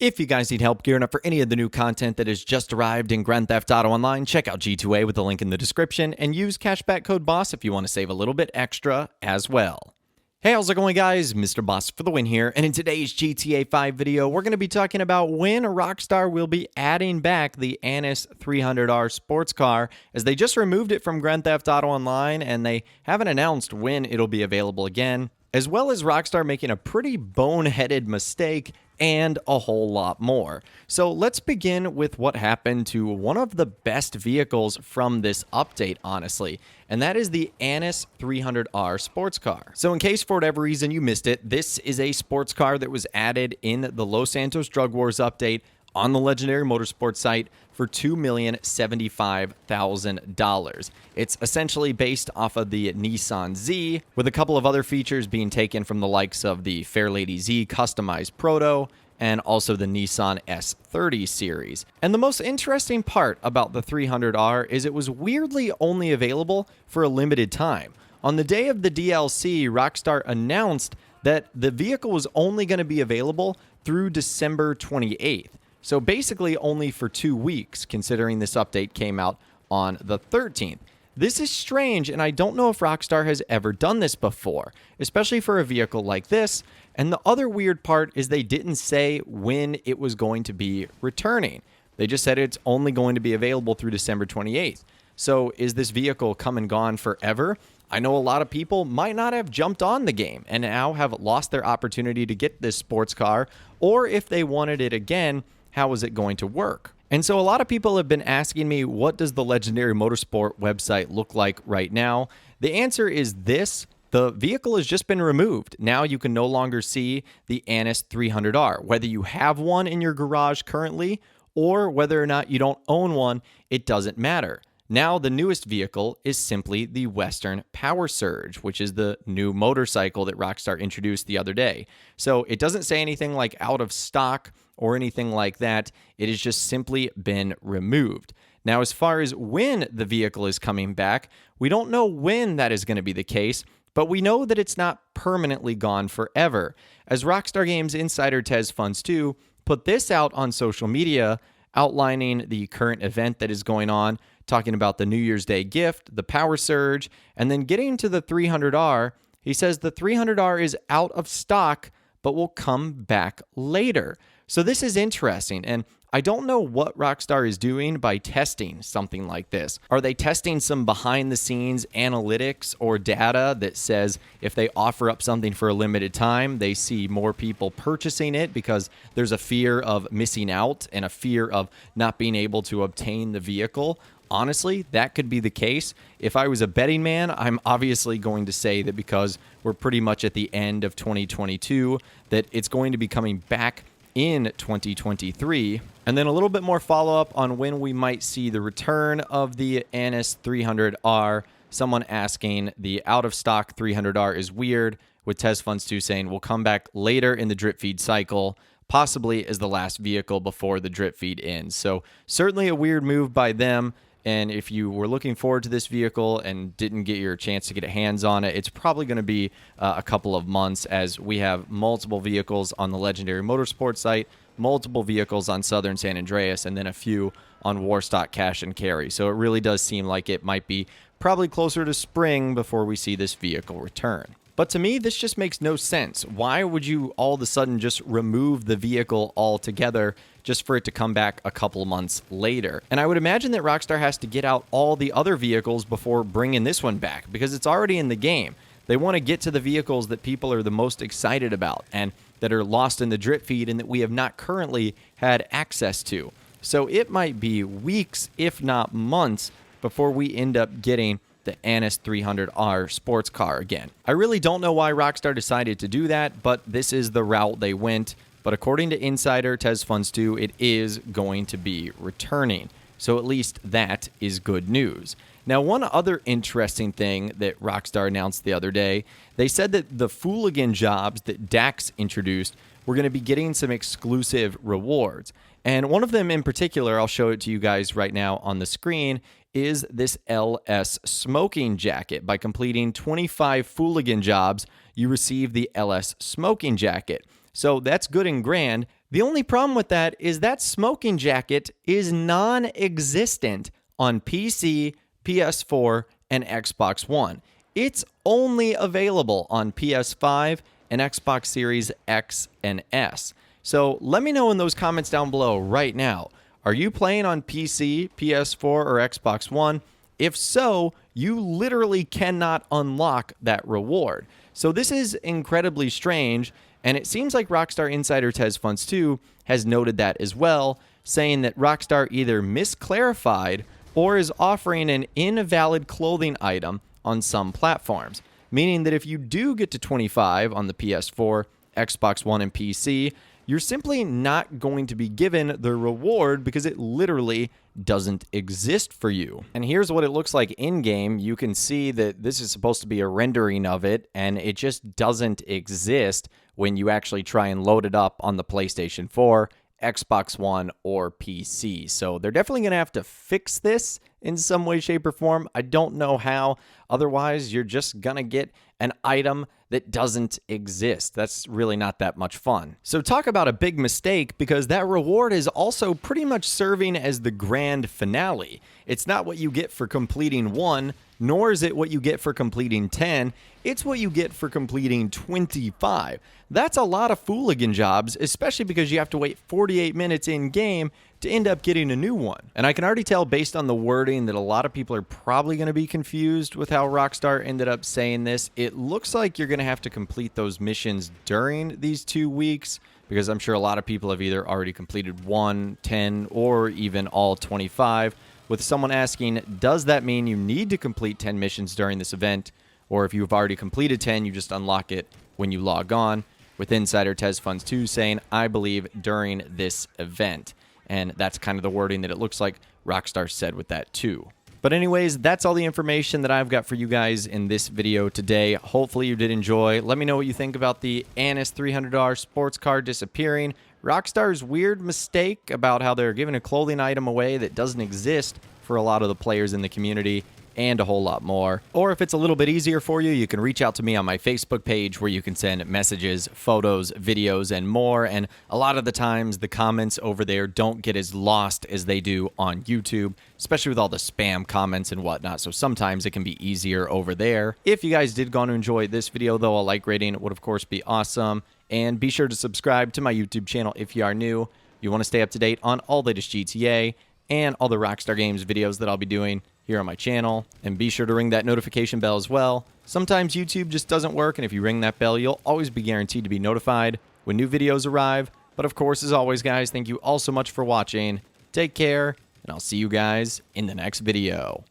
If you guys need help gearing up for any of the new content that has just arrived in Grand Theft Auto Online, check out G2A with the link in the description and use cashback code BOSS if you want to save a little bit extra as well. Hey, how's it going, guys? Mr. Boss for the win here, and in today's GTA 5 video, we're going to be talking about when Rockstar will be adding back the Annis 300R sports car, as they just removed it from Grand Theft Auto Online, and they haven't announced when it'll be available again, as well as Rockstar making a pretty boneheaded mistake and a whole lot more. So let's begin with what happened to one of the best vehicles from this update, honestly, and that is the Annis 300R sports car. So in case for whatever reason you missed it, this is a sports car that was added in the Los Santos Drug Wars update on the Legendary Motorsports site for $2,075,000. It's essentially based off of the Nissan Z, with a couple of other features being taken from the likes of the Fairlady Z customized Proto and also the Nissan S30 series. And the most interesting part about the 300R is it was weirdly only available for a limited time. On the day of the DLC, Rockstar announced that the vehicle was only going to be available through December 28th. So basically only for 2 weeks, considering this update came out on the 13th. This is strange, and I don't know if Rockstar has ever done this before, especially for a vehicle like this. And the other weird part is they didn't say when it was going to be returning. They just said it's only going to be available through December 28th. So is this vehicle come and gone forever? I know a lot of people might not have jumped on the game and now have lost their opportunity to get this sports car, or if they wanted it again, how is it going to work? And so a lot of people have been asking me, what does the Legendary Motorsport website look like right now? The answer is this. The vehicle has just been removed. Now you can no longer see the Annis 300R. Whether you have one in your garage currently or whether or not you don't own one, it doesn't matter. Now the newest vehicle is simply the Western Power Surge, which is the new motorcycle that Rockstar introduced the other day. So it doesn't say anything like out of stock or anything like that. It has just simply been removed. Now, as far as when the vehicle is coming back, we don't know when that is going to be the case, but we know that it's not permanently gone forever. As Rockstar Games insider Tez Funds 2 put this out on social media, outlining the current event that is going on, talking about the New Year's Day gift, the Power Surge, and then getting to the 300R, he says the 300R is out of stock, but will come back later. So this is interesting, and I don't know what Rockstar is doing by testing something like this. Are they testing some behind-the-scenes analytics or data that says if they offer up something for a limited time, they see more people purchasing it because there's a fear of missing out and a fear of not being able to obtain the vehicle? Honestly, that could be the case. If I was a betting man, I'm obviously going to say that because we're pretty much at the end of 2022, that it's going to be coming back in 2023. And then a little bit more follow-up on when we might see the return of the Annis 300R. Someone asking, the out-of-stock 300R is weird, with Tez Funds 2 saying will come back later in the drip feed cycle, possibly as the last vehicle before the drip feed ends. So certainly a weird move by them. And if you were looking forward to this vehicle and didn't get your chance to get hands on it, it's probably going to be a couple of months, as we have multiple vehicles on the Legendary Motorsports site, multiple vehicles on Southern San Andreas, and then a few on Warstock Cash and Carry. So it really does seem like it might be probably closer to spring before we see this vehicle return. But to me, this just makes no sense. Why would you all of a sudden just remove the vehicle altogether just for it to come back a couple months later? And I would imagine that Rockstar has to get out all the other vehicles before bringing this one back, because it's already in the game. They want to get to the vehicles that people are the most excited about and that are lost in the drip feed and that we have not currently had access to. So it might be weeks, if not months, before we end up getting the Annis 300R sports car again. I really don't know why Rockstar decided to do that, but this is the route they went. But according to insider Tez Funds 2, it is going to be returning. So at least that is good news. Now, one other interesting thing that Rockstar announced the other day, they said that the Fooligan jobs that Dax introduced were going to be getting some exclusive rewards. And one of them in particular, I'll show it to you guys right now on the screen, is this LS smoking jacket. By completing 25 Fooligan jobs, you receive the LS smoking jacket. So that's good and grand, The only problem with that is that smoking jacket is non-existent on PC, PS4, and Xbox One. It's only available on PS5 and Xbox Series X and S. So let me know in those comments down below right now. Are you playing on PC, PS4, or Xbox One? If so, you literally cannot unlock that reward. So this is incredibly strange, and it seems like Rockstar Insider Tez Funds 2 has noted that as well, saying that Rockstar either misclarified or is offering an invalid clothing item on some platforms, meaning that if you do get to 25 on the PS4, Xbox One, and PC, you're simply not going to be given the reward because it literally doesn't exist for you. And here's what it looks like in-game. You can see that this is supposed to be a rendering of it, and it just doesn't exist when you actually try and load it up on the PlayStation 4, Xbox One, or PC. So they're definitely going to have to fix this in some way, shape, or form. I don't know how. Otherwise, you're just going to get an item that doesn't exist. That's really not that much fun. So talk about a big mistake, because that reward is also pretty much serving as the grand finale. It's not what you get for completing 1, nor is it what you get for completing 10. It's what you get for completing 25. That's a lot of fooligan jobs, especially because you have to wait 48 minutes in-game to end up getting a new one. And I can already tell based on the wording that a lot of people are probably going to be confused with how Rockstar ended up saying this. It looks like you're going to have to complete those missions during these 2 weeks, because I'm sure a lot of people have either already completed 1, 10, or even all 25. With someone asking, does that mean you need to complete 10 missions during this event? Or if you've already completed 10, you just unlock it when you log on? With Insider Tez Funds 2 saying, I believe during this event. And that's kind of the wording that it looks like Rockstar said with that too. But anyways, that's all the information that I've got for you guys in this video today. Hopefully you did enjoy. Let me know what you think about the Annis $300 sports car disappearing. Rockstar's weird mistake about how they're giving a clothing item away that doesn't exist for a lot of the players in the community, and a whole lot more. Or if it's a little bit easier for you, you can reach out to me on my Facebook page, where you can send messages, photos, videos, and more. And a lot of the times the comments over there don't get as lost as they do on YouTube, especially with all the spam comments and whatnot. So sometimes it can be easier over there. If you guys did go on to enjoy this video, though, a like rating would of course be awesome. And be sure to subscribe to my YouTube channel if you are new. You want to stay up to date on all the latest GTA and all the Rockstar Games videos that I'll be doing here on my channel. And be sure to ring that notification bell as well. Sometimes YouTube just doesn't work, and if you ring that bell, you'll always be guaranteed to be notified when new videos arrive. But of course, as always, guys, thank you all so much for watching. Take care, and I'll see you guys in the next video.